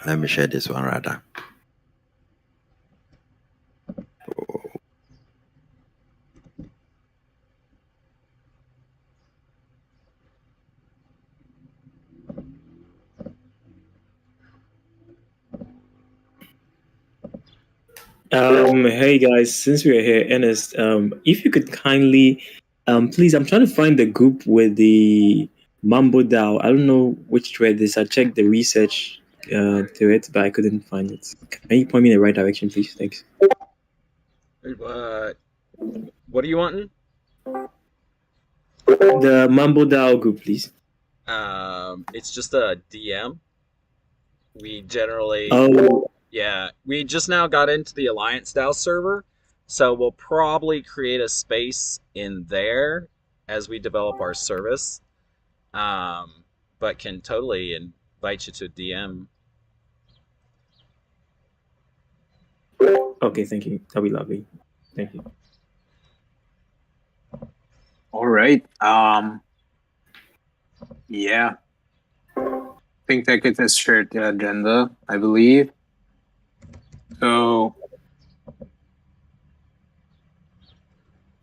Let me share this one rather. Hey guys, since we're here, Ernest, if you could kindly, please, I'm trying to find the group with the Mambo DAO. I don't know which thread this. I checked the research to it, but I couldn't find it. Can you point me in the right direction, please? Thanks. What are you wanting? The Mambo DAO group, please. It's just a DM. We generally, we just now got into the Alliance DAO server, so we'll probably create a space in there as we develop our service. But can totally invite you to a DM. Okay, thank you. That'll be lovely. Thank you. All right. Yeah. I think that gets us shared the agenda, I believe. So,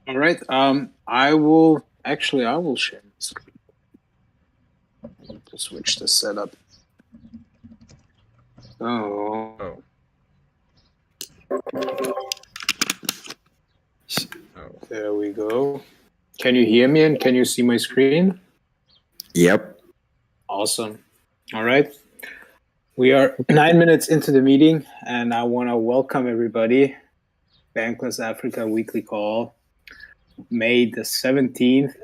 all right. I will share the screen. I need to switch the setup. Oh. There we go. Can you hear me and can you see my screen? Yep. Awesome. All right. We are 9 minutes into the meeting, and I want to welcome everybody. Bankless Africa weekly call, May the 17th.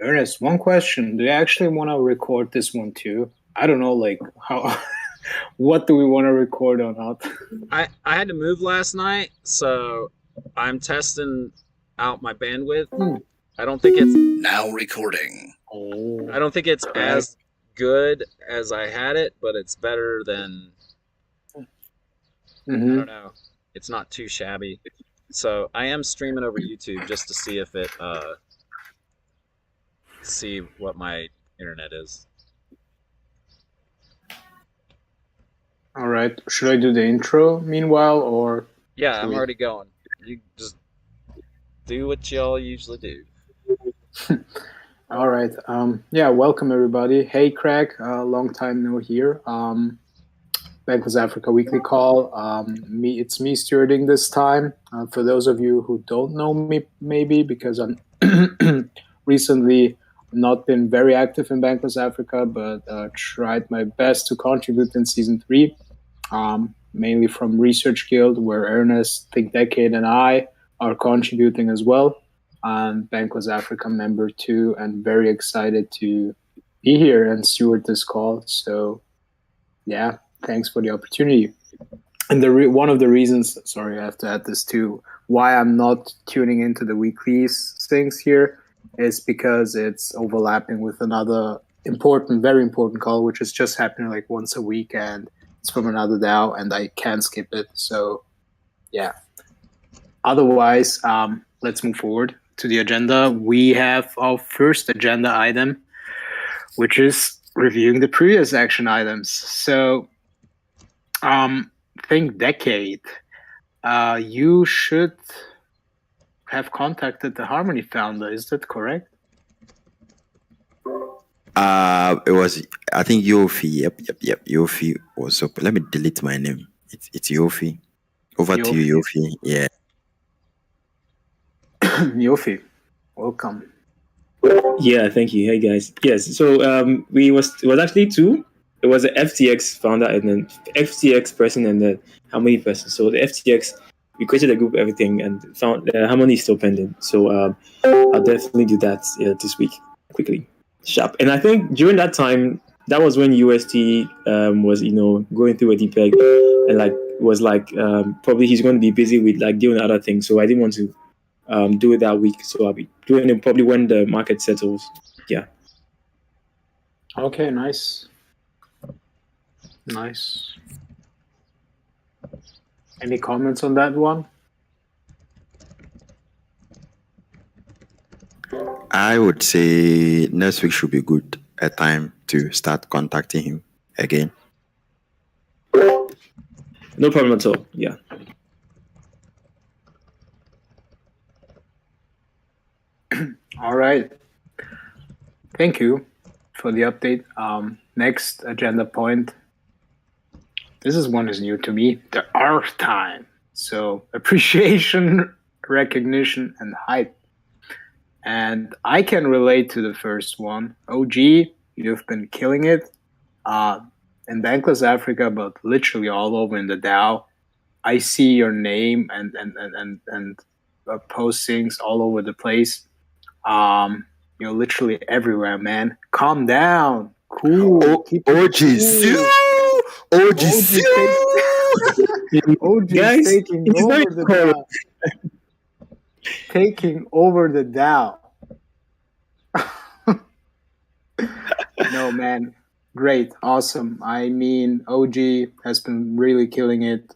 Ernest, one question. Do you actually want to record this one too? I don't know, like how. What do we want to record or not? I had to move last night, so I'm testing out my bandwidth. I don't think it's now recording. I don't think it's as good as I had it, but it's better than I don't know. It's not too shabby. So I am streaming over YouTube just to see if it see what my internet is. All right. Should I do the intro meanwhile, or? Yeah, I'm already going. You just do what y'all usually do. All right. Yeah, welcome everybody. Hey, Craig. Long time no here. Bankless Africa weekly call. It's me stewarding this time. For those of you who don't know me, maybe because I'm recently not been very active in Bankless Africa, but tried my best to contribute in season 3, mainly from Research Guild, where Ernest, Think Decade, and I are contributing as well. Bankless Africa member too, and very excited to be here and steward this call. So, yeah, thanks for the opportunity. And one of the reasons, sorry, I have to add this too, why I'm not tuning into the weekly things here is because it's overlapping with another very important call, which is just happening like once a week, and it's from another DAO, and I can't skip it. So, yeah. Otherwise, let's move forward to the agenda. We have our first agenda item, which is reviewing the previous action items. So, Think Decade, you should have contacted the Harmony founder. Is that correct? It was, I think, Yofi. Yep. Yofi was up. Let me delete my name. It's Yofi. Over to you, Yofi. Yeah. Yofi, welcome. Yeah, thank you. Hey guys. Yes. So it was actually 2. It was the FTX founder and then FTX person and the Harmony person. So the FTX, we created a group, everything, and found Harmony is still pending. So I'll definitely do that this week quickly, sharp. And I think during that time, that was when UST was going through a DPEG, and was probably he's going to be busy with doing other things. So I didn't want to do it that week. So I'll be doing it probably when the market settles. Yeah. Okay, nice. Any comments on that one? I would say next week should be good a time to start contacting him again. No problem at all. Yeah. All right. Thank you for the update. Next agenda point. This one is new to me. The art time. So appreciation, recognition, and hype. And I can relate to the first one. OG, you've been killing it. In Bankless Africa, but literally all over in the DAO. I see your name and postings all over the place. You're literally everywhere, man. Calm down. Cool. OG Sue. OG Sue. OG Guys, taking he's over not the cool. DAO. Taking over the DAO. No, man. Great. Awesome. I mean, OG has been really killing it.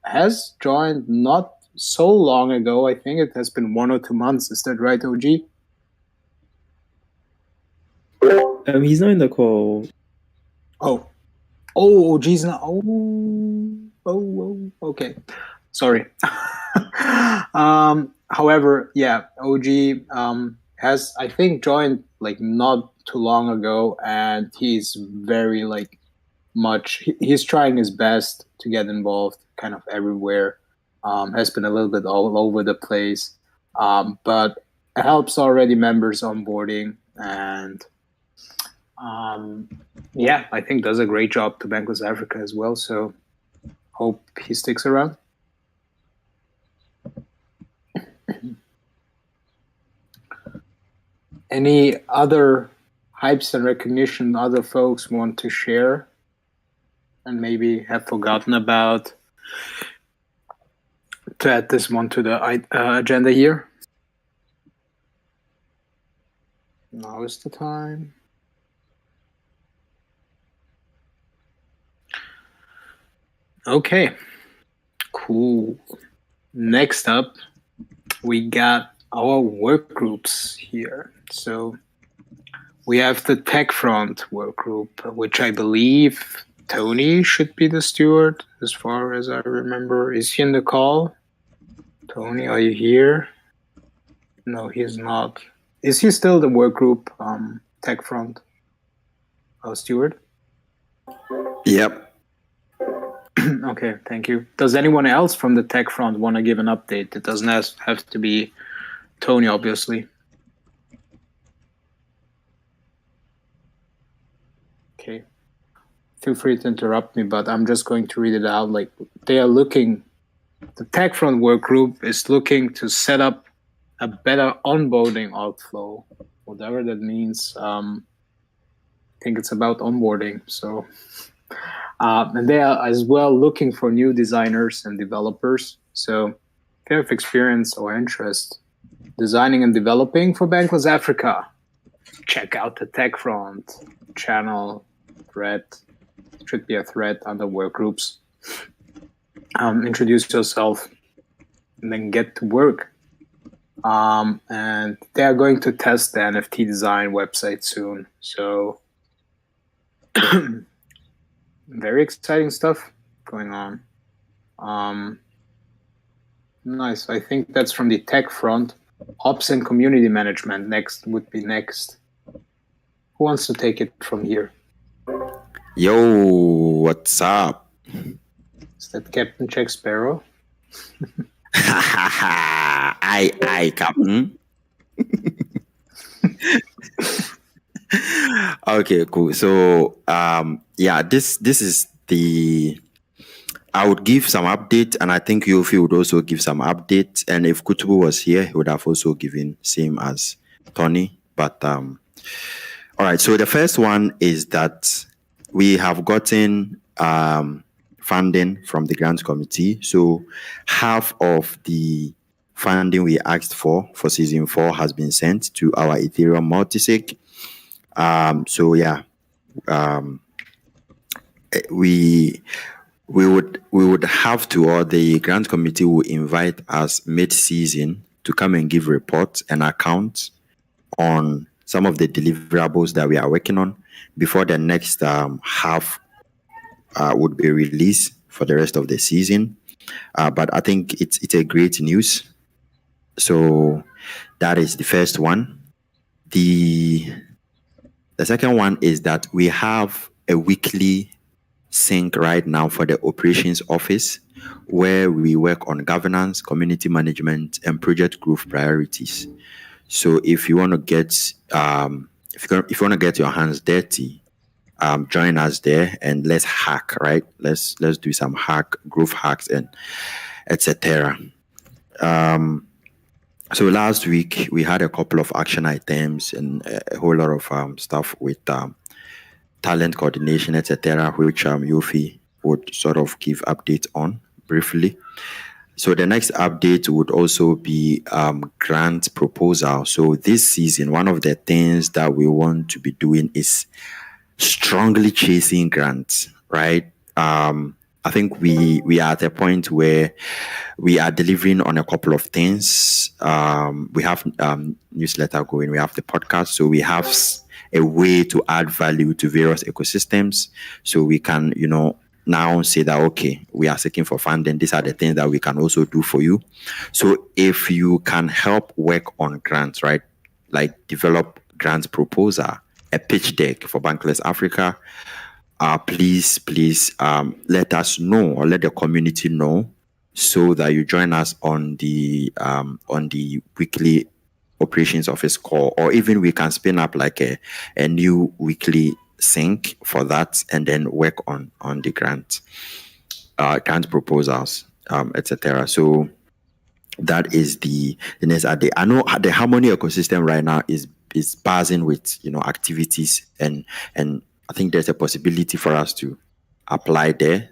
Has joined not so long ago. I think it has been 1 or 2 months. Is that right, OG? He's not in the call. Oh, OG's not. Okay. Sorry. However, yeah, OG has, I think, joined like not too long ago, and he's very he's trying his best to get involved kind of everywhere. Has been a little bit all over the place, but helps already members onboarding, and yeah, I think does a great job to Bankless Africa as well. So hope he sticks around. Any other hypes and recognition other folks want to share and maybe have forgotten about to add this one to the agenda here? Now is the time. Okay, cool. Next up, we got our work groups here. So we have the Tech Front work group, which I believe Tony should be the steward, as far as I remember. Is he in the call? Tony, are you here? No, he's not. Is he still the work group Tech Front steward? Yep. Okay, thank you. Does anyone else from the Tech Front want to give an update? It doesn't have to be Tony, obviously. Okay. Feel free to interrupt me, but I'm just going to read it out. Like, they are looking, the Tech Front work group is looking to set up a better onboarding outflow, whatever that means. I think it's about onboarding. So, and they are as well looking for new designers and developers. So, if you have experience or interest designing and developing for Bankless Africa, check out the Tech Front channel thread. Should be a thread under work groups. Introduce yourself and then get to work. And they are going to test the NFT design website soon. So very exciting stuff going on. Nice. I think that's from the Tech Front. Ops and community management would be next. Who wants to take it from here? Yo, what's up? Is that Captain Jack Sparrow? I Captain. Okay, cool. So yeah, this is the, I would give some update, and I think Yofi would also give some updates. And if Kutubu was here, he would have also given same as Tony. But all right. So the first one is that we have gotten funding from the grants committee. So half of the funding we asked for season 4 has been sent to our Ethereum multisig. So yeah, we would have to, or the grant committee will invite us mid-season to come and give reports and accounts on some of the deliverables that we are working on before the next half would be released for the rest of the season. But I think it's a great news. So that is the first one. The second one is that we have a weekly sync right now for the operations office, where we work on governance, community management, and project growth priorities. So if you want to get if you want to get your hands dirty, join us there and let's hack, right? Let's do some growth hacks and etc. So last week we had a couple of action items and a whole lot of stuff with talent coordination, etc., which Yofi would sort of give updates on briefly. So the next update would also be grant proposal. So this season, one of the things that we want to be doing is strongly chasing grants, right? I think we are at a point where we are delivering on a couple of things. We have newsletter going, we have the podcast, so we have a way to add value to various ecosystems. So we can, now say that, okay, we are seeking for funding. These are the things that we can also do for you. So if you can help work on grants, right? Like develop grants proposal, a pitch deck for Bankless Africa, please let us know, or let the community know, so that you join us on the weekly operations office call, or even we can spin up like a new weekly sync for that, and then work on the grant proposals, etc. So that is the next update. I know the Harmony ecosystem right now is buzzing with activities, and I think there's a possibility for us to apply there.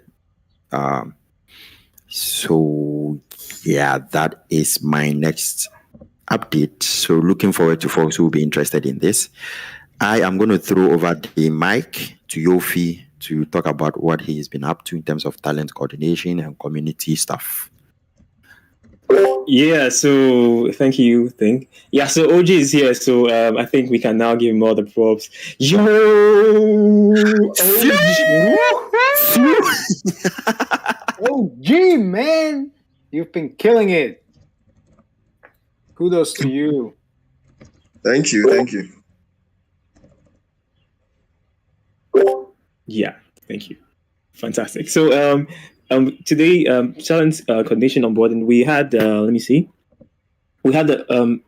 So yeah, that is my next update. So looking forward to folks who will be interested in this. I am going to throw over the mic to Yofi to talk about what he's been up to in terms of talent coordination and community stuff. Yeah, so thank you. Yeah, so OG is here, so I think we can now give him all the props. Yo, OG, man, you've been killing it. Kudos to you. Thank you. Yeah, thank you. Fantastic. So today, talent coordination onboarding, we had we had the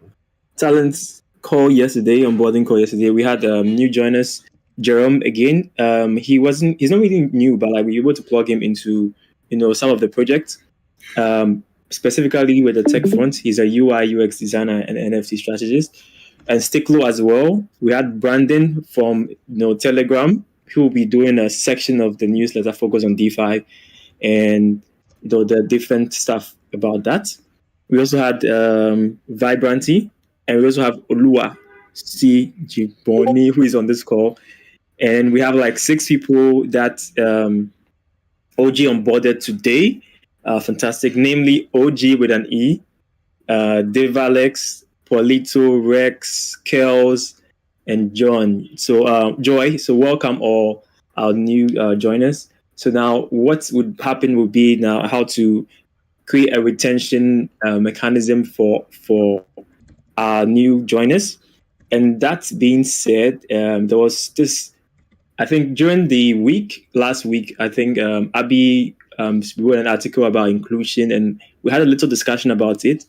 talent call yesterday, onboarding call yesterday. We had new joiners, Jerome again. He's not really new, but like we were able to plug him into some of the projects. Specifically with the tech front, he's a UI UX designer and NFT strategist. And Sticklow as well. We had Brandon from Telegram, who will be doing a section of the newsletter focused on DeFi and the different stuff about that. We also had Vibranty, and we also have Olua C. Jiboni, who is on this call. And we have like 6 people that OG onboarded today. Fantastic. Namely OG with an E, Dave Alex, Polito, Rex, Kels, and John. So Joy, so welcome all our new joiners. So now what would happen would be now how to create a retention mechanism for our new joiners. And that being said, there was this, I think during the last week, I think Abby wrote an article about inclusion, and we had a little discussion about it.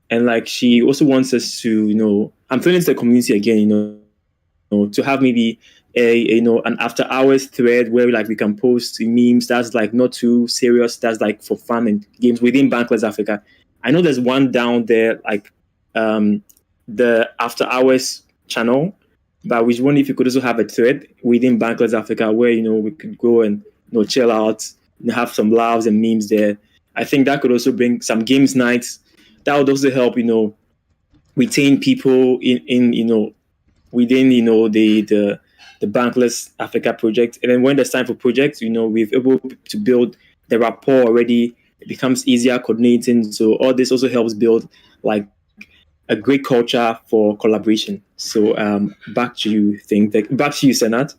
And like she also wants us to, I'm feeling to the community again, to have maybe an after hours thread where like we can post memes that's like not too serious, that's like for fun and games within Bankless Africa. I know there's one down there like the after hours channel, but I was wondering if you could also have a thread within Bankless Africa where we could go and chill out and have some laughs and memes there. I think that could also bring some games nights. That would also help retain people in within the Bankless Africa project. And then when there's time for projects, we're able to build the rapport already. It becomes easier coordinating. So all this also helps build like a great culture for collaboration. So back to you, Senat.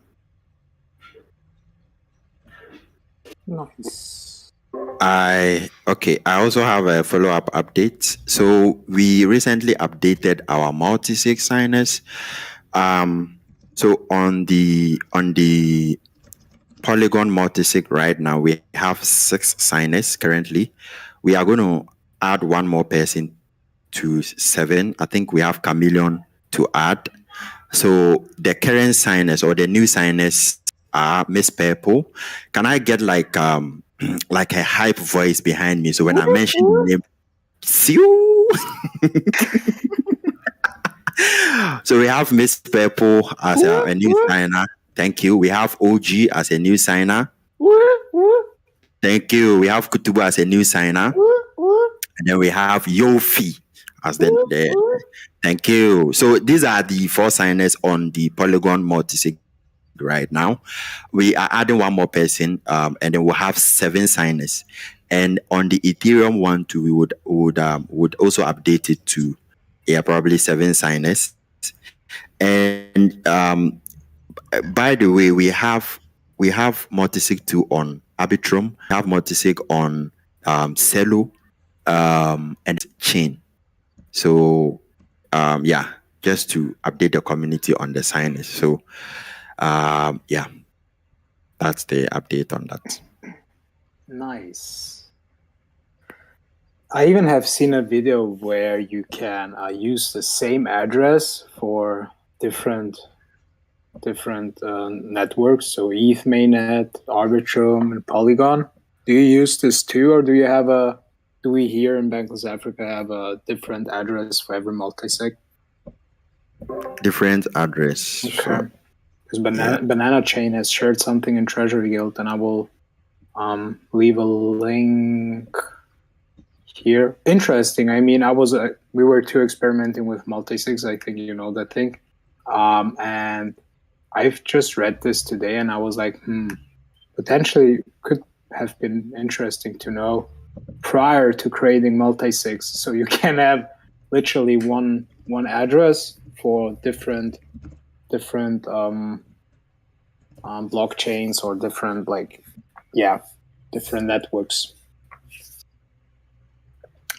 Nice. I also have a follow-up update. So we recently updated our multi-sig signers. So on the Polygon multi-sig right now, we have 6 signers currently. We are going to add one more person to 7. I think we have Chameleon to add. So the current signers or the new signers are Miss Purple. Can I get like like a hype voice behind me? So when I mention the name, Siu. So we have Miss Purple as a new signer. Thank you. We have OG as a new signer. Thank you. We have Kutubu as a new signer. And then we have Yofi as the thank you. So these are the 4 signers on the Polygon multisig right now. We are adding one more person, and then we'll have 7 signers. And on the Ethereum one too, we would also update it to probably 7 signers. And by the way, we have multisig 2 on Arbitrum, we have multisig on Celo, and Chain. So yeah, just to update the community on the signers. So yeah, that's the update on that. Nice. I even have seen a video where you can use the same address for different networks. So ETH mainnet, Arbitrum, and Polygon. Do you use this too, or do we here in Bankless Africa have a different address for every multisig? Different address. Okay. Because Banana Chain has shared something in Treasury Guild, and I will leave a link here. Interesting. I mean, we were too experimenting with multisigs. I think you know that thing. And I've just read this today, and I was like, potentially could have been interesting to know prior to creating multisigs. So you can have literally one address for different blockchains or different different networks.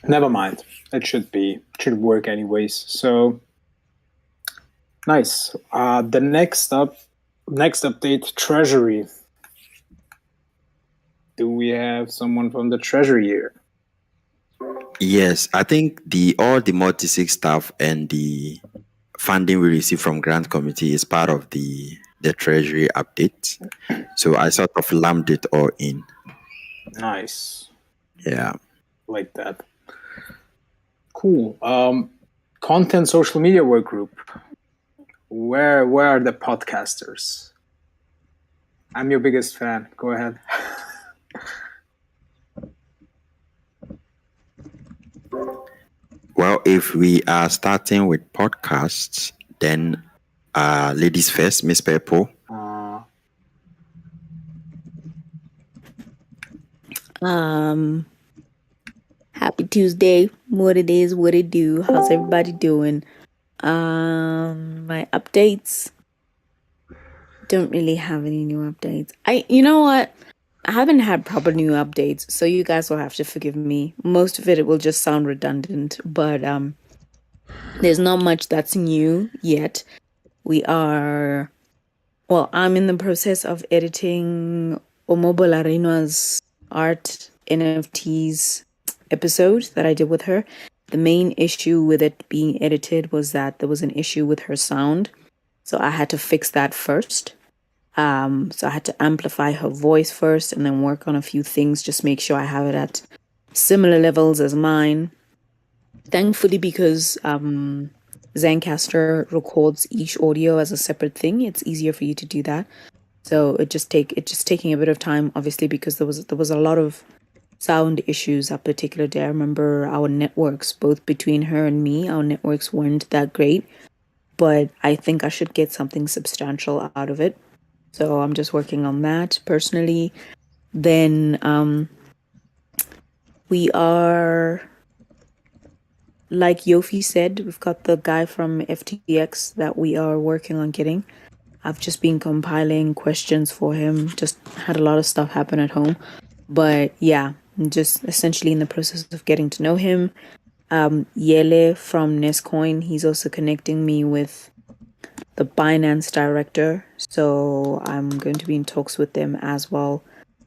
Never mind. It should work anyways. So nice. The next update, Treasury. Do we have someone from the Treasury here? Yes, I think all the multisig stuff and the funding we receive from grant committee is part of the Treasury update. So I sort of lumped it all in. Nice. Yeah. Like that. Cool. Content social media work group. Where are the podcasters? I'm your biggest fan. Go ahead. Well, if we are starting with podcasts, then ladies first, Miss Purple. Happy Tuesday. What it is, what it do. How's everybody doing? My updates. Don't really have any new updates. You know what? I haven't had proper new updates, so you guys will have to forgive me. Most of it will just sound redundant, but there's not much that's new yet. I'm in the process of editing Omobo Larino's art NFTs episode that I did with her. The main issue with it being edited was that there was an issue with her sound, so I had to fix that first. So I had to amplify her voice first and then work on a few things, just make sure I have it at similar levels as mine. Thankfully, because Zencastr records each audio as a separate thing, it's easier for you to do that. So it's just taking a bit of time, obviously, because there was a lot of sound issues that particular day. I remember our networks, both between her and me, our networks weren't that great, but I think I should get something substantial out of it. So I'm just working on that personally. Then we are, like Yofi said, we've got the guy from FTX that we are working on getting. I've just been compiling questions for him. Just had a lot of stuff happen at home. But yeah, I'm just essentially in the process of getting to know him. Yele from Nescoin, he's also connecting me with the Binance director. So I'm going to be in talks with them as well.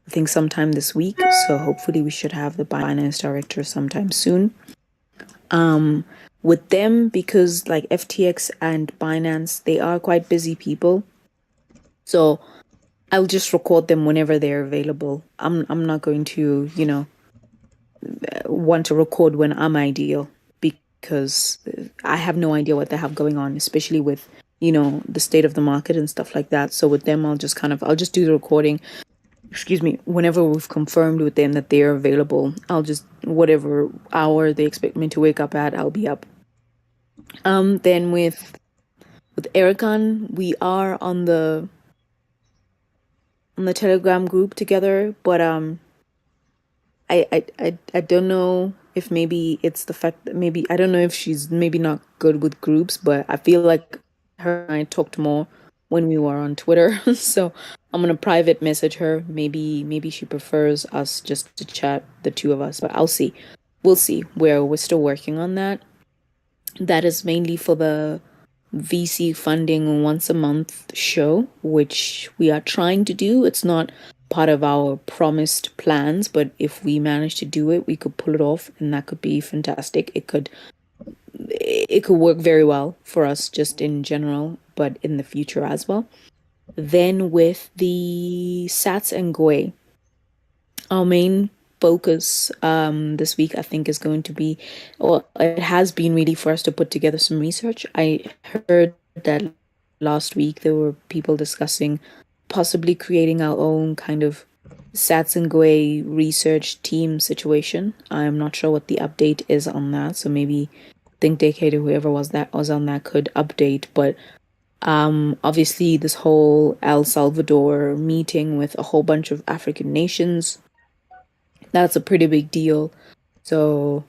I think sometime this week. So hopefully we should have the Binance director sometime soon. With them, because like FTX and Binance, they are quite busy people. So I'll just record them whenever they're available. I'm not going to, want to record when I'm ideal, because I have no idea what they have going on, especially with, the state of the market and stuff like that. So with them, I'll just do the recording, whenever we've confirmed with them that they're available. I'll just, whatever hour they expect me to wake up at, I'll be up. Then with Erican, we are on the Telegram group together, but I don't know if maybe it's the fact that maybe I don't know if she's maybe not good with groups, but I feel like her and I talked more when we were on Twitter. So I'm gonna private message her. Maybe she prefers us just to chat, the two of us, but I'll see. We'll see. We're still working on that. That is mainly for the VC funding once a month show, which we are trying to do. It's not part of our promised plans, but if we manage to do it, we could pull it off, and that could be fantastic. It could work very well for us just in general, but in the future as well. Then with the Sats and Gui, our main focus this week, I think, is going to be, well, it has been really for us to put together some research. I heard that last week there were people discussing possibly creating our own kind of Sats and Gui research team situation. I'm not sure what the update is on that, so maybe Think Decade or whoever was on that could update. But obviously this whole El Salvador meeting with a whole bunch of African nations, that's a pretty big deal. So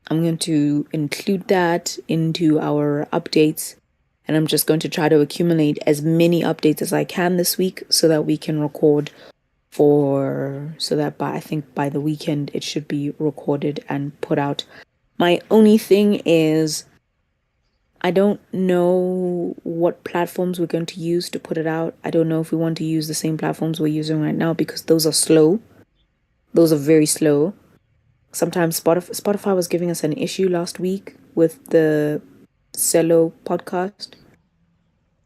I'm going to include that into our updates, and I'm just going to try to accumulate as many updates as I can this week so that we can record so that by the weekend it should be recorded and put out. My only thing is I don't know what platforms we're going to use to put it out. I don't know if we want to use the same platforms we're using right now, because those are slow. Those are very slow. Sometimes Spotify was giving us an issue last week with the Cello podcast.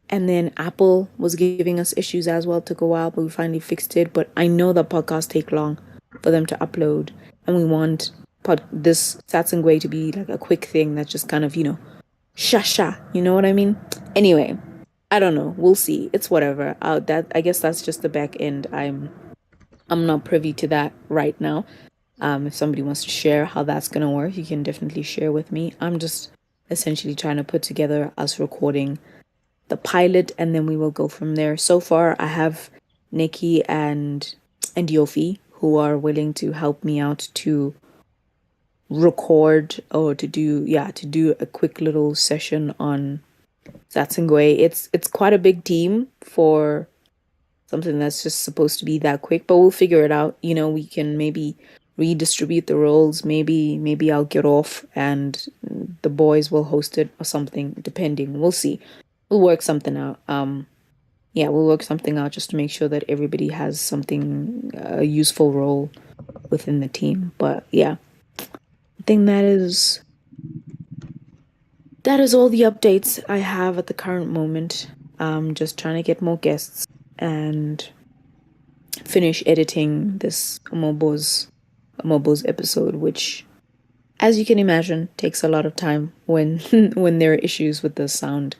And then Apple was giving us issues as well. It took a while, but we finally fixed it. But I know that podcasts take long for them to upload. And we want this Sats and Gui to be like a quick thing that's just kind of, sha. You know what I mean? Anyway, I don't know. We'll see. It's whatever. I guess that's just the back end. I'm not privy to that right now. If somebody wants to share how that's going to work, you can definitely share with me. I'm just essentially trying to put together us recording the pilot, and then we will go from there. So far, I have Nikki and Yofi, who are willing to help me out to record or to do a quick little session on Sats and Gui. It's quite a big team for something that's just supposed to be that quick, but we'll figure it out. We can maybe redistribute the roles. Maybe I'll get off and the boys will host it or something, depending. We'll see. We'll work something out. We'll work something out just to make sure that everybody has something, a useful role within the team. But yeah, I think that is all the updates I have at the current moment. Just trying to get more guests and finish editing this Amobo's episode, which, as you can imagine, takes a lot of time when when there are issues with the sound.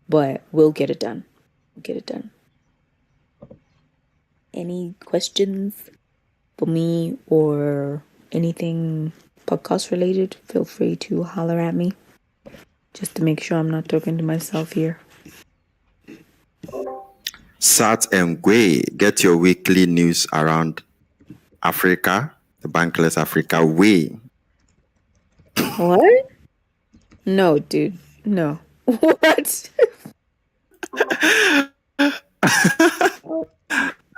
But we'll get it done. Any questions for me or anything podcast related? Feel free to holler at me, just to make sure I'm not talking to myself here. Sat and Gui, get your weekly news around Africa, the Bankless Africa way. What? No, dude. No. What?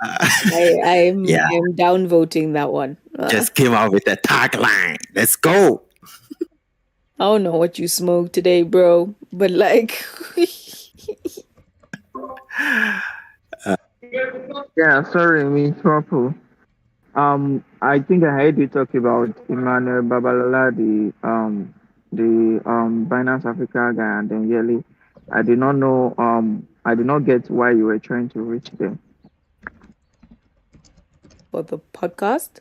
I'm Yeah, downvoting that one. just came out with a tagline. Let's go. I don't know what you smoked today, bro, but like, Yeah, sorry, me Purple. I think I heard you talk about Emmanuel Babalala, the Binance Africa guy, and then Yeli. I did not know. I did not get why you were trying to reach them. for the podcast.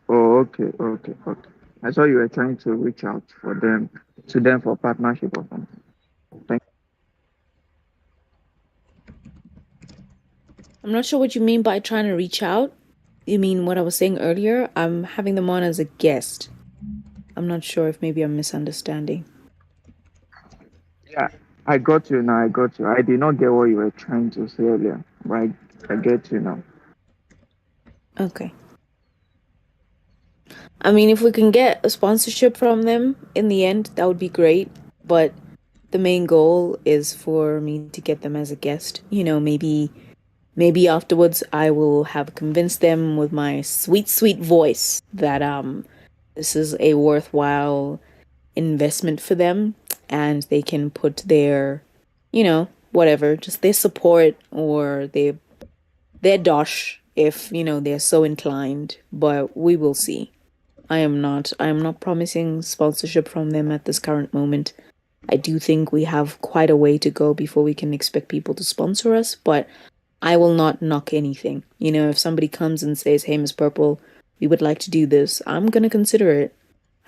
Oh, okay, okay, okay. I saw you were trying to reach out to them for partnership or something. Thank I'm not sure what you mean by trying to reach out. You mean what I was saying earlier? I'm having them on as a guest. I'm not sure if maybe I'm misunderstanding. Yeah, I got you now. I got you. I did not get what you were trying to say earlier, but I get you now. Okay. I mean, if we can get a sponsorship from them in the end, that would be great. But the main goal is for me to get them as a guest. You know, maybe afterwards I will have convinced them with my sweet, sweet voice that this is a worthwhile investment for them, and they can put their, you know, whatever, just their support or their dosh if, you know, they're so inclined. But we will see. I am not promising sponsorship from them at this current moment. I do think we have quite a way to go before we can expect people to sponsor us, but I will not knock anything. You know, if somebody comes and says, "Hey, Miss Purple, we would like to do this," I'm gonna consider it.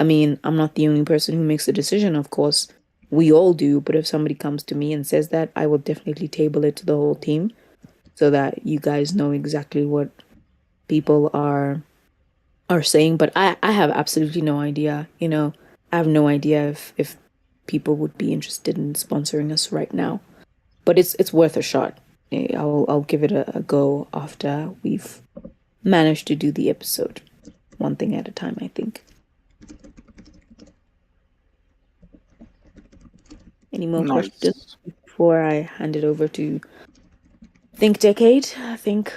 I mean, I'm not the only person who makes the decision, of course. We all do, but if somebody comes to me and says that, I will definitely table it to the whole team so that you guys know exactly what people are saying. But I have absolutely no idea, you know. I have no idea if people would be interested in sponsoring us right now. But it's worth a shot. I'll give it a go after we've managed to do the episode. One thing at a time, I think. Any more questions before I hand it over to Think Decade? I think.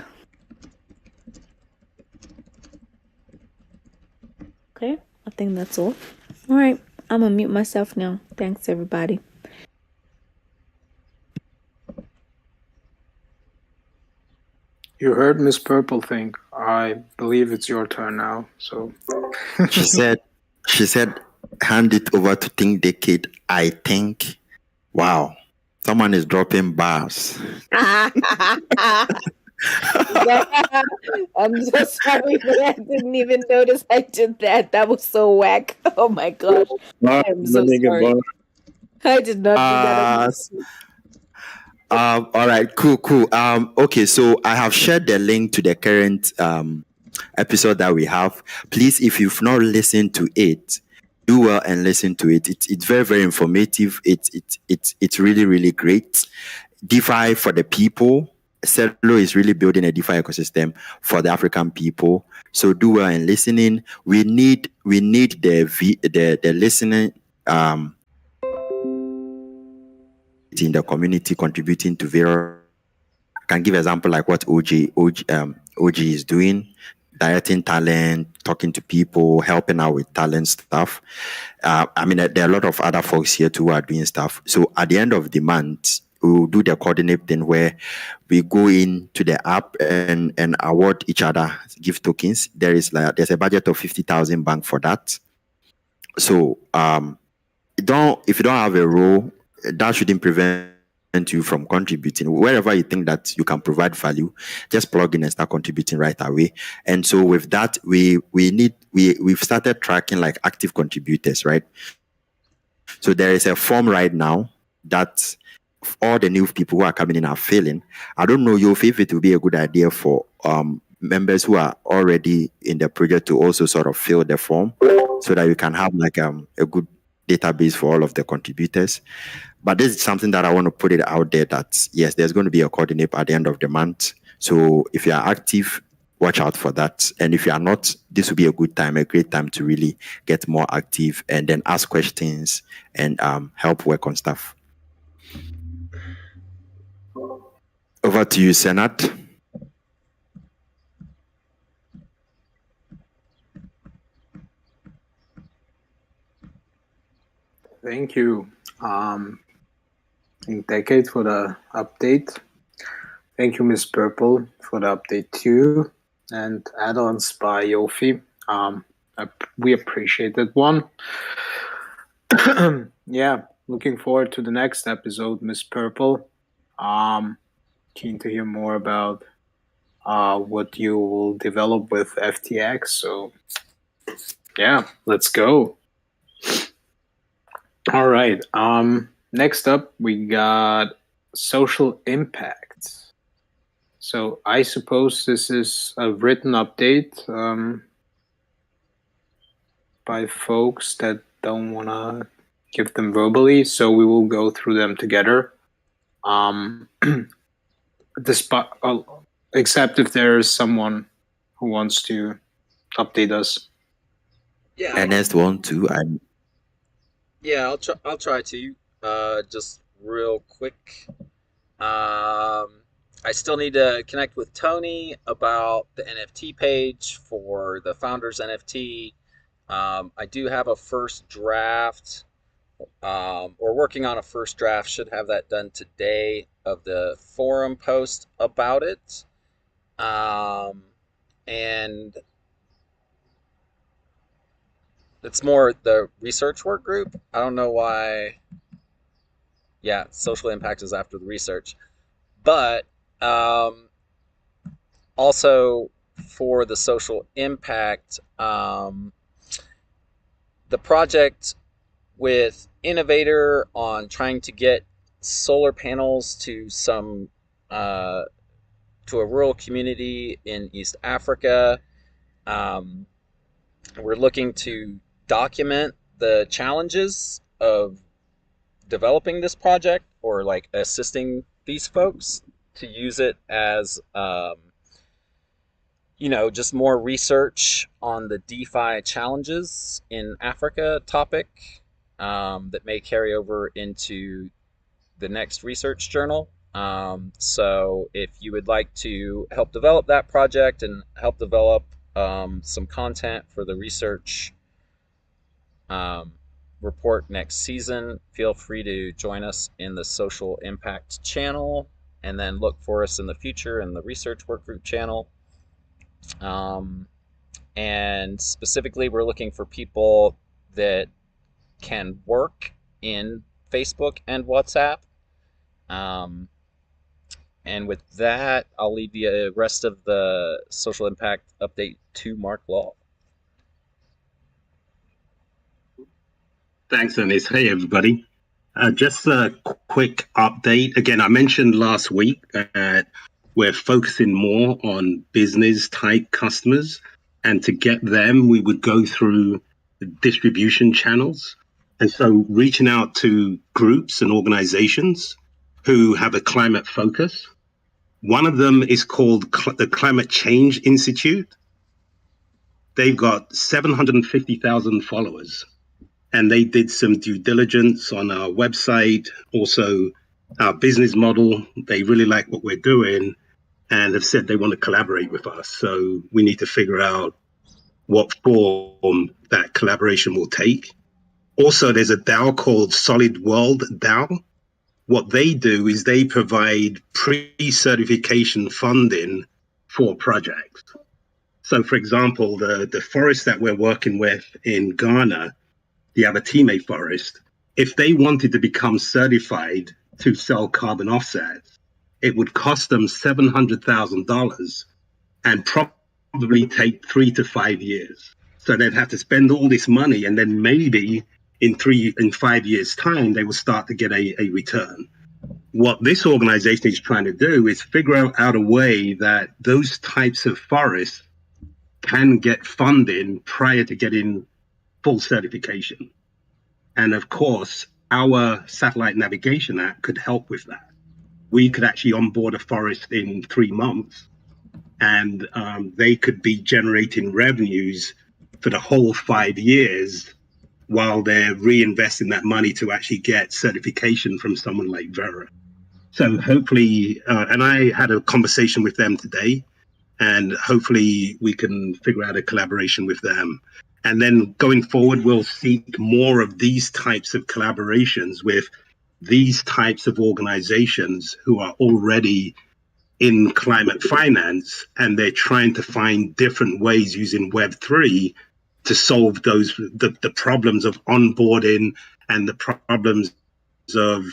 Okay, I think that's all. All right, I'm gonna mute myself now. Thanks, everybody. You heard Miss Purple think. I believe it's your turn now. So She said, hand it over to Think Decade. I think. Wow. Someone is dropping bars. I'm so sorry, but I didn't even notice I did that. That was so whack. Oh my gosh. I'm so sorry. I did not do that. All right, cool. Okay, so I have shared the link to the current episode that we have. Please, if you've not listened to it, do well and listen to it. It's very, very informative. It's really, really great. DeFi for the people. Celo is really building a DeFi ecosystem for the African people. So do well and listening. We need the listening in the community contributing to various. I can give example like what OG is doing, directing talent, talking to people, helping out with talent stuff. I mean, there are a lot of other folks here too who are doing stuff. So at the end of the month, we will do the coordinate thing where we go into the app and award each other gift tokens. There's a budget of 50,000 bank for that. So if you don't have a role, that shouldn't prevent you from contributing. Wherever you think that you can provide value, just plug in and start contributing right away. And so with that, we've started tracking like active contributors, right? So there is a form right now that all the new people who are coming in are filling. I don't know if it will be a good idea for members who are already in the project to also sort of fill the form so that you can have like a good database for all of the contributors. But this is something that I want to put it out there that yes, there's going to be a coordinate at the end of the month. So if you are active, watch out for that. And if you are not, this will be a great time to really get more active and then ask questions and help work on stuff. Over to you, Senat. Thank you. Thank Decade for the update. Thank you, Miss Purple, for the update too. And add-ons by Yofi. We appreciate that one. Yeah, looking forward to the next episode, Miss Purple. Keen to hear more about what you will develop with FTX. So, yeah, let's go. All right. Next up, we got social impact. So I suppose this is a written update by folks that don't want to give them verbally. So we will go through them together. Except if there is someone who wants to update us. Yeah. Ernest want to. Yeah, I'll try to. Just real quick. I still need to connect with Tony about the NFT page for the Founders NFT. I do have a first draft. We're working on a first draft. Should have that done today of the forum post about it. And it's more the research work group. I don't know why. Yeah, social impact is after the research. But also for the social impact, the project with Innovator on trying to get solar panels to some to a rural community in East Africa. We're looking to document the challenges of developing this project, or like assisting these folks to use it as just more research on the DeFi challenges in Africa topic that may carry over into the next research journal. So if you would like to help develop that project and help develop some content for the research report next season, feel free to join us in the social impact channel, and then look for us in the future in the research work group channel. And specifically, we're looking for people that can work in Facebook and WhatsApp. And with that, I'll leave the rest of the social impact update to Mark Law. Thanks, Ernest. Hey, everybody. Just a quick update. Again, I mentioned last week that we're focusing more on business-type customers. And to get them, we would go through the distribution channels. And so reaching out to groups and organizations who have a climate focus. One of them is called the Climate Change Institute. They've got 750,000 followers. And they did some due diligence on our website, also our business model. They really like what we're doing and have said they want to collaborate with us. So we need to figure out what form that collaboration will take. Also, there's a DAO called Solid World DAO. What they do is they provide pre-certification funding for projects. So, for example, the forest that we're working with in Ghana, the Abatime forest, if they wanted to become certified to sell carbon offsets, it would cost them $700,000 and probably take 3 to 5 years. So they'd have to spend all this money, and then maybe in 5 years' time, they will start to get a return. What this organization is trying to do is figure out a way that those types of forests can get funding prior to getting full certification. And of course, our satellite navigation app could help with that. We could actually onboard a forest in 3 months, and they could be generating revenues for the whole 5 years while they're reinvesting that money to actually get certification from someone like Vera. So hopefully, and I had a conversation with them today, and hopefully we can figure out a collaboration with them. And then going forward, we'll seek more of these types of collaborations with these types of organizations who are already in climate finance, and they're trying to find different ways using Web3 to solve the problems of onboarding and the problems of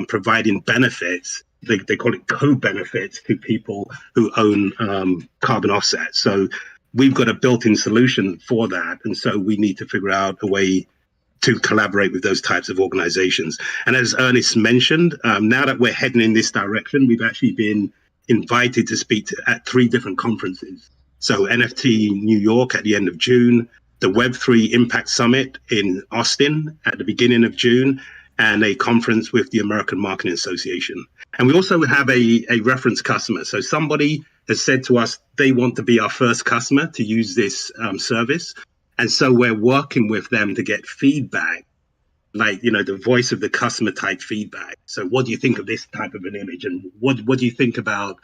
providing benefits. They call it co-benefits to people who own carbon offsets. So we've got a built-in solution for that, and so we need to figure out a way to collaborate with those types of organizations. And as Ernest mentioned, now that we're heading in this direction, we've actually been invited to speak at 3 different conferences. So NFT New York at the end of June, the Web3 Impact Summit in Austin at the beginning of June, and a conference with the American Marketing Association. And we also have a reference customer. So somebody has said to us they want to be our first customer to use this service. And so we're working with them to get feedback, like, the voice of the customer type feedback. So what do you think of this type of an image? And what do you think about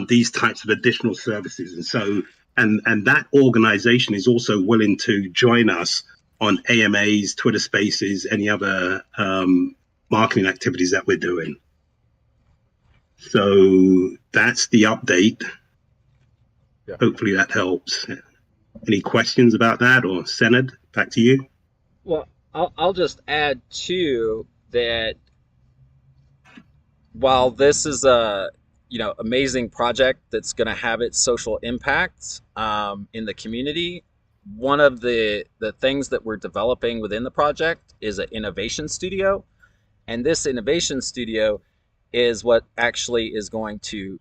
these types of additional services? And so, and that organization is also willing to join us on AMAs, Twitter Spaces, any other marketing activities that we're doing. So that's the update. Yeah. Hopefully that helps. Any questions about that? Or Senad, back to you. Well, I'll just add too that while this is a amazing project that's going to have its social impact in the community, one of the things that we're developing within the project is an innovation studio, and this innovation studio is what actually is going to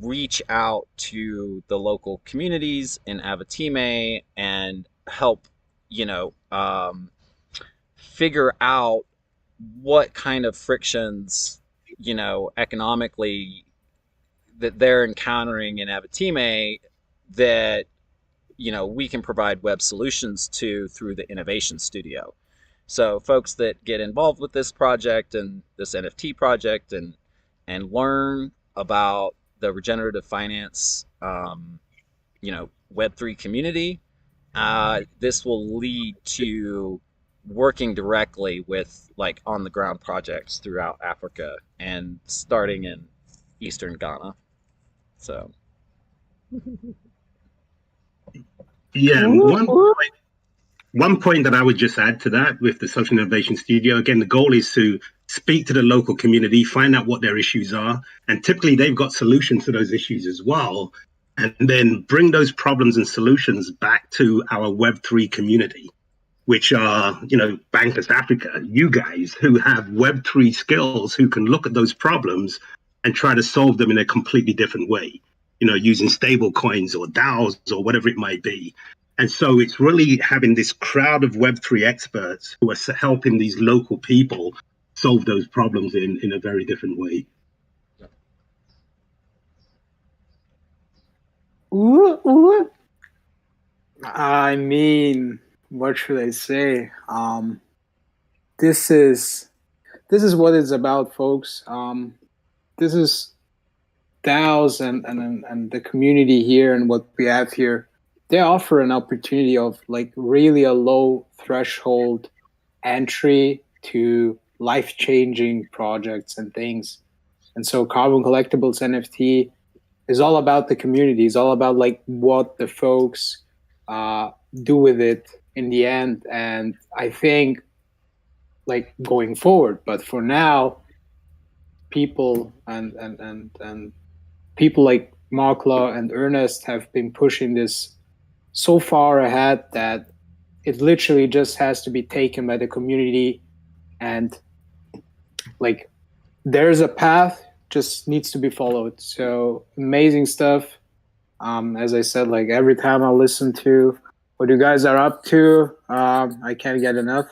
reach out to the local communities in Avatime and help figure out what kind of frictions economically that they're encountering in Avatime that we can provide web solutions to through the innovation studio. So folks that get involved with this project and this NFT project and learn about the regenerative finance Web3 community, this will lead to working directly with like on the ground projects throughout Africa and starting in Eastern Ghana. So yeah, one point that I would just add to that with the Social Innovation Studio, again, the goal is to speak to the local community, find out what their issues are, and typically they've got solutions to those issues as well, and then bring those problems and solutions back to our Web3 community, which are, Bankless Africa, you guys who have Web3 skills, who can look at those problems and try to solve them in a completely different way, using stable coins or DAOs or whatever it might be. And so it's really having this crowd of Web3 experts who are helping these local people solve those problems in a very different way. I mean, what should I say? This is what it's about, folks. This is DAOs and the community here and what we have here. They offer an opportunity of like really a low threshold entry to life-changing projects and things. And so Carbon Collectibles NFT is all about the community. It's all about like what the folks do with it in the end. And I think like going forward, but for now, people and people like Markla and Ernest have been pushing this so far ahead that it literally just has to be taken by the community, and like there's a path, just needs to be followed. So amazing stuff. As I said, like every time I listen to what you guys are up to, I can't get enough.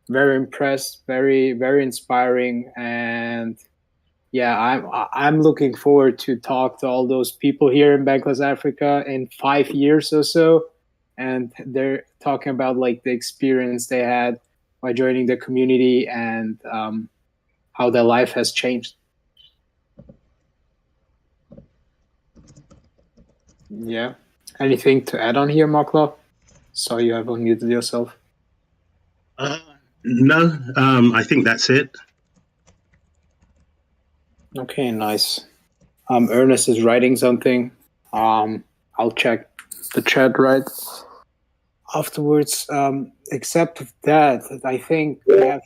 Very impressed, very, very inspiring, and yeah, I'm looking forward to talk to all those people here in Bankless Africa in 5 years or so, and they're talking about like the experience they had by joining the community and how their life has changed. Yeah. Anything to add on here, Makla? So you have unmuted yourself. No, I think that's it. Okay, nice. Ernest is writing something. I'll check the chat right afterwards. Except that, I think we have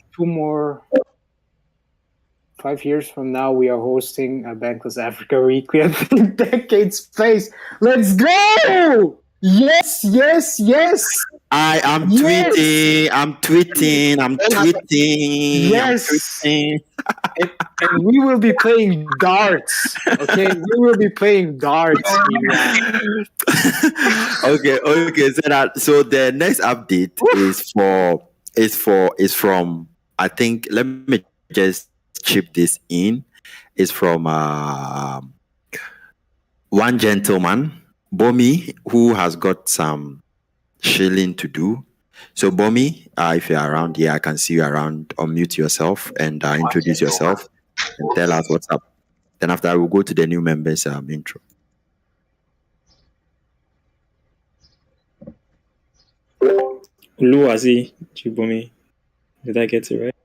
5 years from now, we are hosting a Bankless Africa Weekly at the Decade Space. Let's go! Yes, yes, yes! I'm Yes! tweeting. I'm tweeting. Yes! And we will be playing darts. Okay, we will be playing darts. Okay. So the next update is from, I think, let me just chip this in. It's from one gentleman, Bomi, who has got some shilling to do. So Bomi, if you're around here, I can see you around. Unmute yourself and introduce yourself and tell us what's up. Then after, I will go to the new members intro. Uluwazi Chibomi. Did I get it right?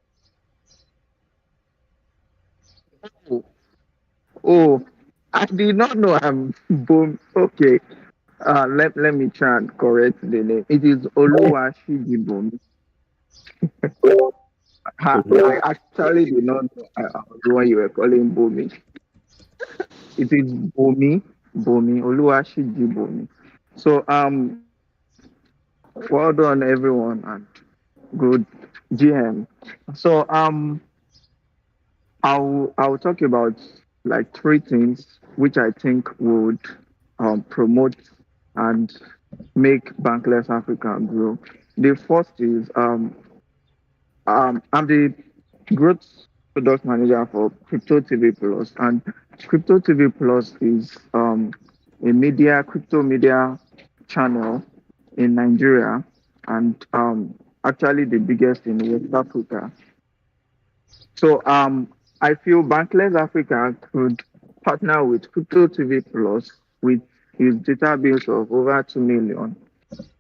Oh, I did not know I'm boom. Okay. Let me try and correct the name. It is Oluwashijibumi. I actually did not know the one you were calling Bomi. It is Bomi, Oluwashijibumi. So well done everyone and good GM. So I'll talk about like three things which I think would promote and make Bankless Africa grow. The first is I'm the growth product manager for Crypto TV Plus, and Crypto TV Plus is a crypto media channel in Nigeria, and actually the biggest in West Africa. So I feel Bankless Africa could partner with Crypto TV Plus with his database of over 2 million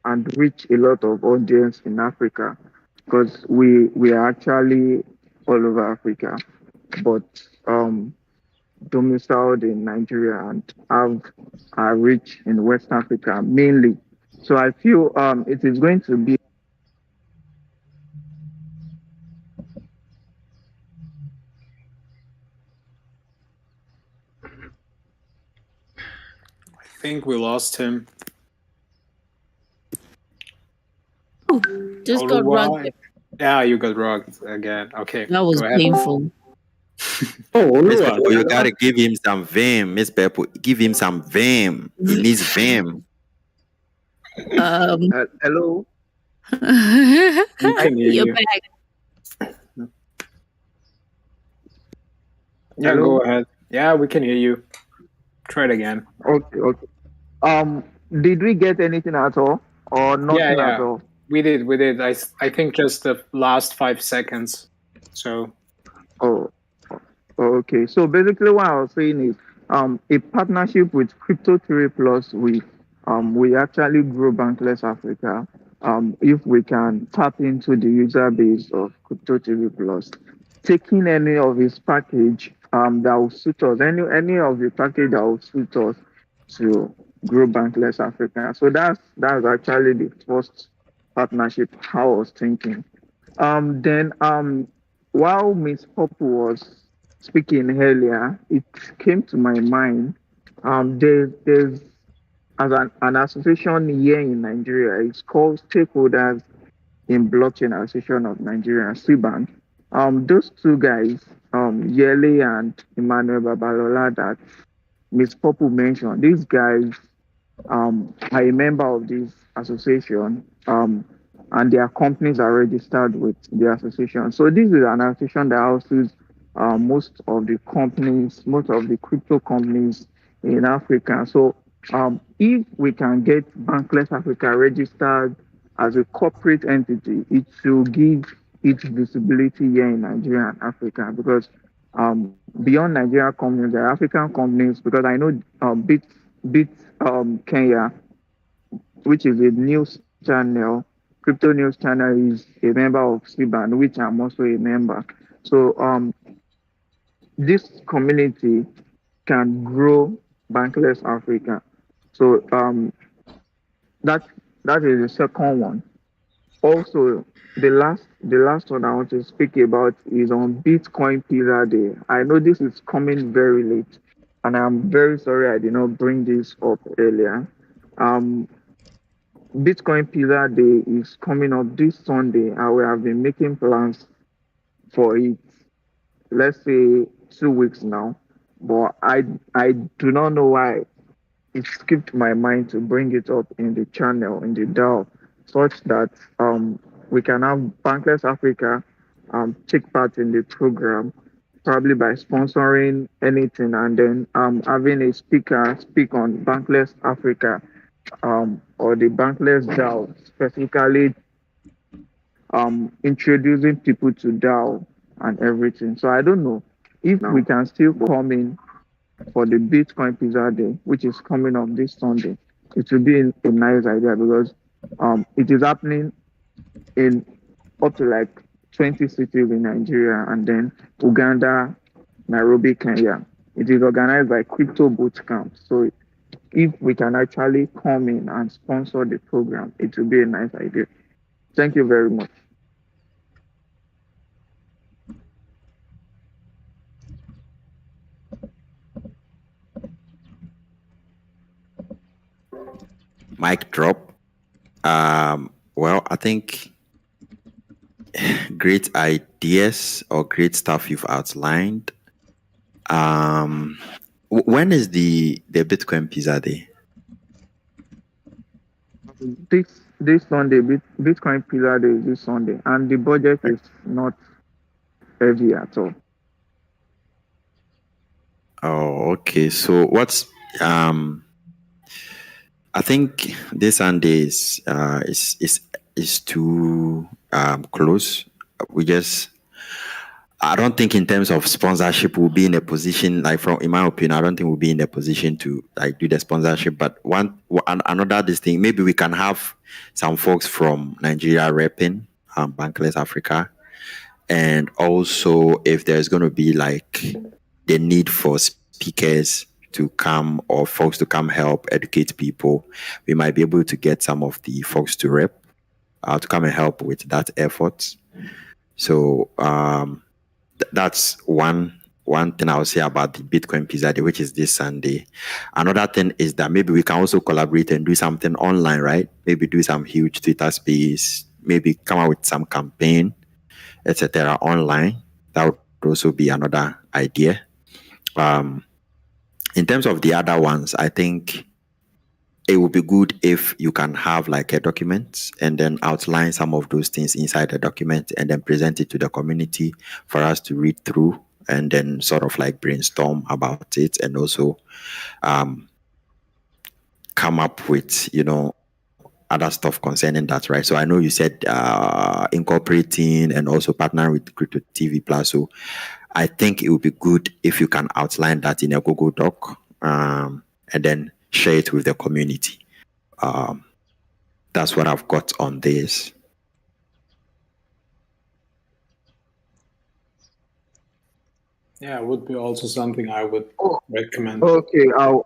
and reach a lot of audience in Africa, because we are actually all over Africa, but domiciled in Nigeria and have our reach in West Africa mainly. So I feel it is going to be I think we lost him. Just got wrong. Yeah, you got rugged again. Okay. That was painful. Miss Peppo, you gotta give him some vim. Miss Peppo, give him some vim. He needs vim. hello. We can hear You're you. back. Yeah, Hello? go ahead. Yeah, we can hear you. Try it again. Okay. Did we get anything at all or nothing at all? We did. I think just the last 5 seconds. So. Oh, okay. So basically, what I was saying is, a partnership with Crypto 3 Plus, we actually grow Bankless Africa. If we can tap into the user base of Crypto 3 Plus, taking any of his package that will suit us, any of the package that will suit us to grow Bankless Africa. So that's actually the first partnership I was thinking. Then while Miss Pop was speaking earlier, it came to my mind. There's as an association here in Nigeria. It's called Stakeholders in Blockchain Association of Nigeria, SIBAN. Those two guys, Yele and Emmanuel Babalola, that Miss Popu mentioned, these guys are a member of this association, and their companies are registered with the association. So this is an association that houses most of the crypto companies in Africa. So if we can get Bankless Africa registered as a corporate entity, it will give its visibility here in Nigeria and Africa, because beyond Nigerian companies, there are African companies, because I know Bit Kenya, which is a news channel. Crypto news channel is a member of CBAN, which I'm also a member. So this community can grow Bankless Africa. So that that is the second one. Also, the last one I want to speak about is on Bitcoin Pizza Day. I know this is coming very late, and I'm very sorry I did not bring this up earlier. Um, Bitcoin Pizza Day is coming up this Sunday, and we have been making plans for it. Let's say 2 weeks now, but I do not know why it skipped my mind to bring it up in the channel in the DAO, such that we can have Bankless Africa take part in the program, probably by sponsoring anything, and then having a speaker speak on Bankless Africa or the Bankless DAO, specifically introducing people to DAO and everything. So I don't know if we can still come in for the Bitcoin Pizza Day, which is coming up this Sunday. It will be a nice idea because it is happening in up to like 20 cities in Nigeria and then Uganda, Nairobi, Kenya. It is organized by Crypto Bootcamp. So if we can actually come in and sponsor the program, it will be a nice idea. Thank you very much. Mic drop. Well, I think great ideas or great stuff you've outlined. When is the Bitcoin Pizza Day? This Sunday, Bitcoin Pizza Day is this Sunday, and the budget is not heavy at all. Oh, okay. So what's I think this Sunday is too close. We just I don't think in terms of sponsorship we'll be in a position, like from in my opinion, I don't think we'll be in a position to like do the sponsorship. But another this thing, maybe we can have some folks from Nigeria repping Bankless Africa. And also if there's gonna be like the need for speakers to come or folks to come help educate people, we might be able to get some of the folks to rep to come and help with that effort. So that's one thing I would say about the Bitcoin Pizza Day, which is this Sunday. Another thing is that maybe we can also collaborate and do something online, right? Maybe do some huge Twitter space, maybe come out with some campaign, etc. online. That would also be another idea. In terms of the other ones, I think it would be good if you can have like a document and then outline some of those things inside the document and then present it to the community for us to read through and then sort of like brainstorm about it and also come up with, other stuff concerning that, right? So I know you said incorporating and also partnering with Crypto TV Plus. So I think it would be good if you can outline that in a Google Doc and then share it with the community. That's what I've got on this. Yeah, it would be also something I would recommend. Okay, I'll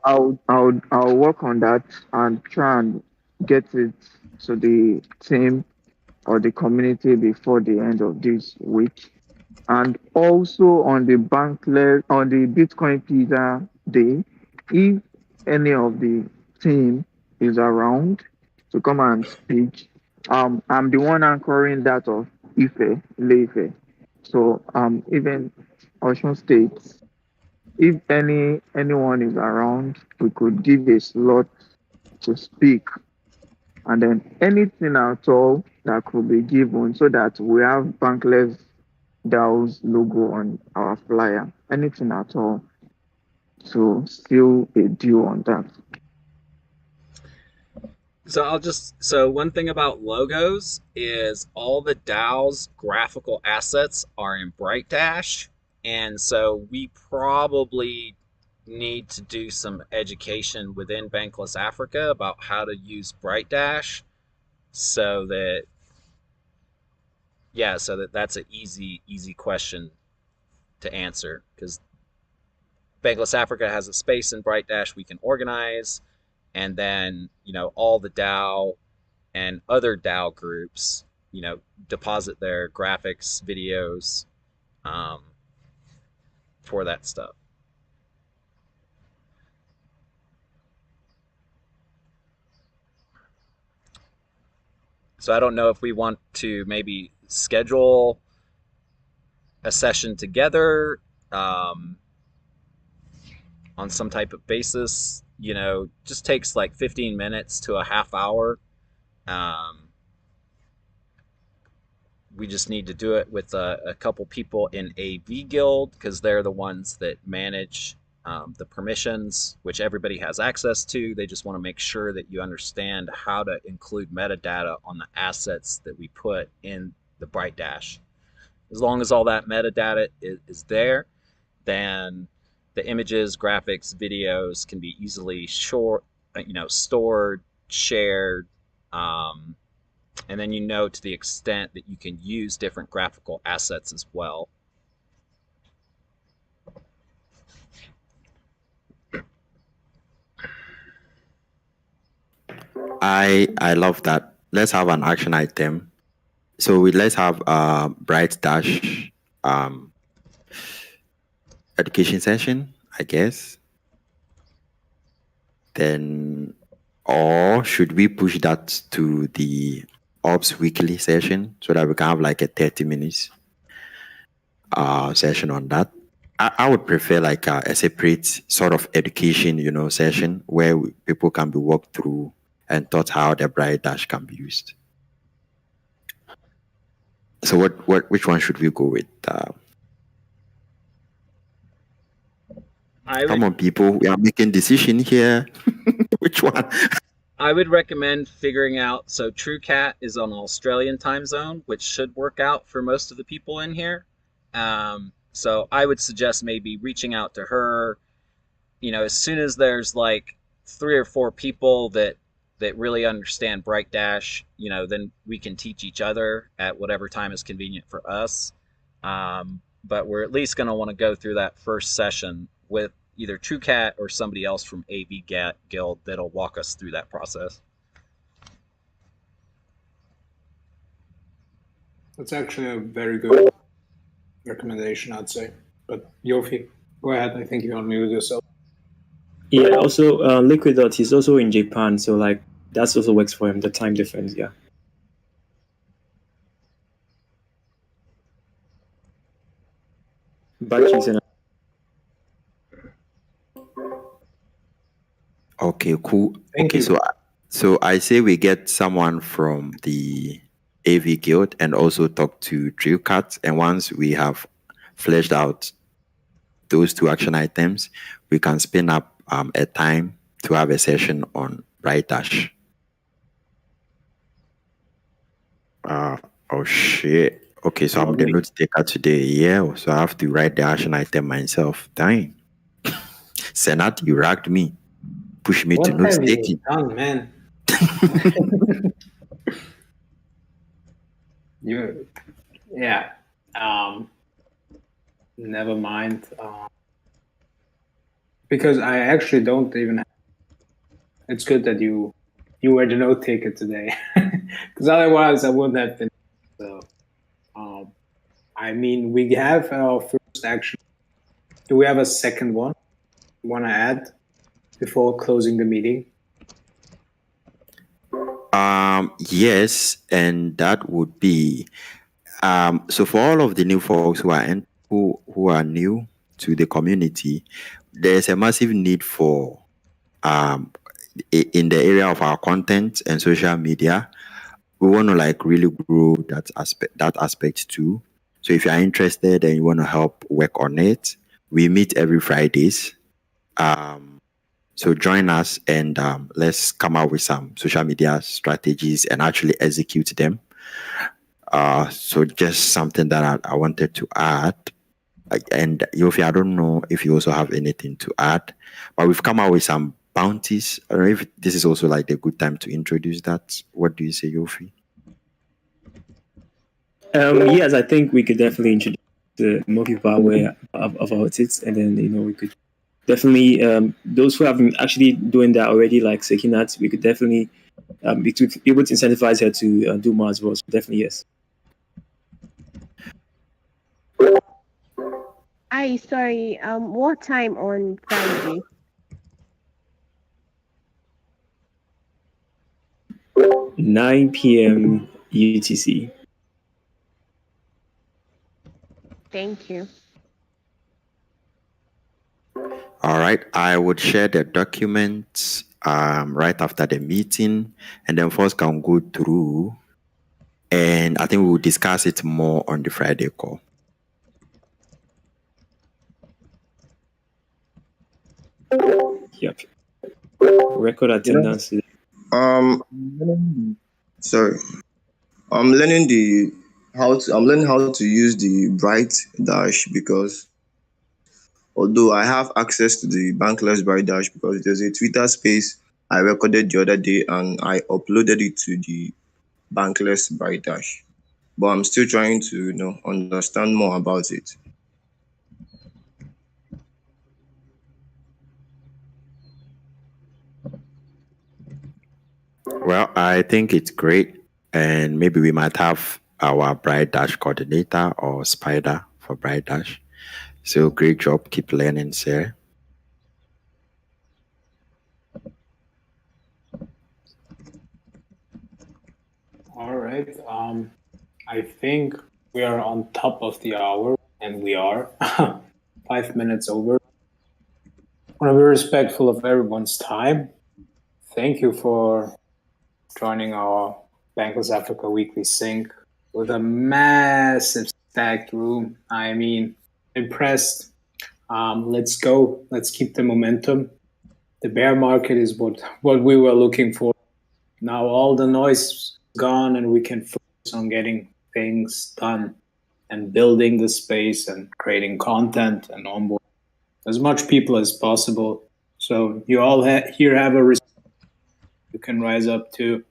work on that and try and get it to the team or the community before the end of this week. And also on the Bitcoin Pizza Day, if any of the team is around to come and speak, I'm the one anchoring that of Ife. So even Ocean State, if anyone is around, we could give a slot to speak, and then anything at all that could be given so that we have Bankless DAO's logo on our flyer, anything at all. So still a deal on that. So one thing about logos is all the DAO's graphical assets are in BrightDash, and so we probably need to do some education within Bankless Africa about how to use BrightDash, so that's an easy question to answer, because Bankless Africa has a space in BrightDash we can organize, and then all the DAO and other DAO groups deposit their graphics, videos, for that stuff. So I don't know if we want to maybe schedule a session together, on some type of basis. Just takes like 15 minutes to a half hour. We just need to do it with a couple people in AV Guild, because they're the ones that manage the permissions, which everybody has access to. They just want to make sure that you understand how to include metadata on the assets that we put in the BrightDash. As long as all that metadata is there, then the images, graphics, videos can be easily stored, shared, and then to the extent that you can use different graphical assets as well. I love that. Let's have an action item. So let's have a BrightDash education session, I guess. Then, or should we push that to the Ops weekly session so that we can have like a 30 minutes session on that? I would prefer like a separate sort of education, session where people can be walked through and taught how the BrightDash can be used. So which one should we go with? Come on, people, we are making decision here. Which one? I would recommend figuring out. So TrueCat is on Australian time zone, which should work out for most of the people in here. So I would suggest maybe reaching out to her. As soon as there's like 3 or 4 people that really understand BrightDash, then we can teach each other at whatever time is convenient for us. But we're at least going to want to go through that first session with either TrueCat or somebody else from AV Guild that'll walk us through that process. That's actually a very good recommendation, I'd say. But Yofi, go ahead. I think you unmuted yourself. Yeah, also Liquid Dot, he's also in Japan, so like that also works for him, the time difference, yeah. Okay, cool. Thank you. So I say we get someone from the AV Guild and also talk to TrueCat, and once we have fleshed out those 2 action items, we can spin up a time to have a session on BrightDash. Oh shit. Okay, so I'm the note taker today. Yeah, so I have to write the action item myself. Dang. Senat, you ragged me. Push me to note taking. Done, man. Yeah. Never mind. Because I actually don't even. It's good that you were the note taker today, because otherwise I wouldn't have been. So, I mean, we have our first action. Do we have a second one you want to add before closing the meeting? Yes, and that would be so for all of the new folks who are new to the community, there's a massive need for in the area of our content and social media. We want to like really grow that aspect too. So if you are interested and you want to help work on it, we meet every Fridays. So join us and let's come up with some social media strategies and actually execute them. So just something that I wanted to add. And Yofi, I don't know if you also have anything to add, but we've come out with some bounties. I don't know if this is also like a good time to introduce that. What do you say, Yofi? Yes, I think we could definitely introduce more people aware about it, and then we could definitely those who have been actually doing that already, like Sekinat, we could definitely be able to incentivize her to do more as well. So definitely yes. Sorry. What time on Friday? 9 p.m. UTC. Thank you. All right, I would share the documents right after the meeting, and then first can go through, and I think we will discuss it more on the Friday call. Yep. Record attendance. Sorry. I'm learning how to use the Bright Dash, because although I have access to the Bankless Bright Dash, because there's a Twitter space I recorded the other day and I uploaded it to the Bankless Bright Dash. But I'm still trying to understand more about it. Well, I think it's great, and maybe we might have our Bright Dash coordinator or Spider for Bright Dash. So great job, keep learning, sir. All right. I think we are on top of the hour, and we are 5 minutes over. I want to be respectful of everyone's time. Thank you for joining our Bankless Africa Weekly Sync with a massive stacked room. I mean, impressed. Let's go. Let's keep the momentum. The bear market is what we were looking for. Now all the noise is gone, and we can focus on getting things done and building the space and creating content and onboard as much people as possible. So you all here have a you can rise up to.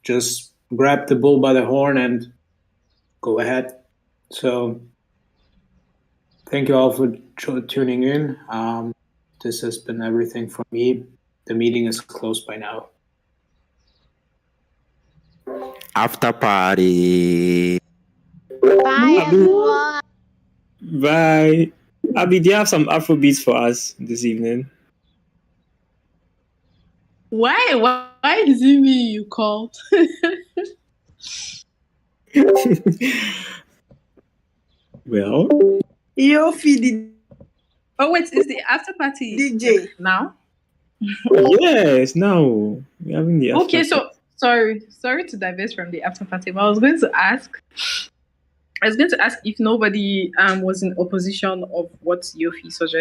Just grab the bull by the horn and go ahead. So thank you all for tuning in. This has been everything from me. The meeting is closed by now. After party. Bye, everyone. Bye. Abby, do you have some Afrobeats for us this evening? Why is it me you called? Well, Yo, feed. Oh wait, is the after party DJ now? Yes, now we're having the after Okay, so sorry to divert from the after party, but I was going to ask if nobody was in opposition of what Yofi suggested.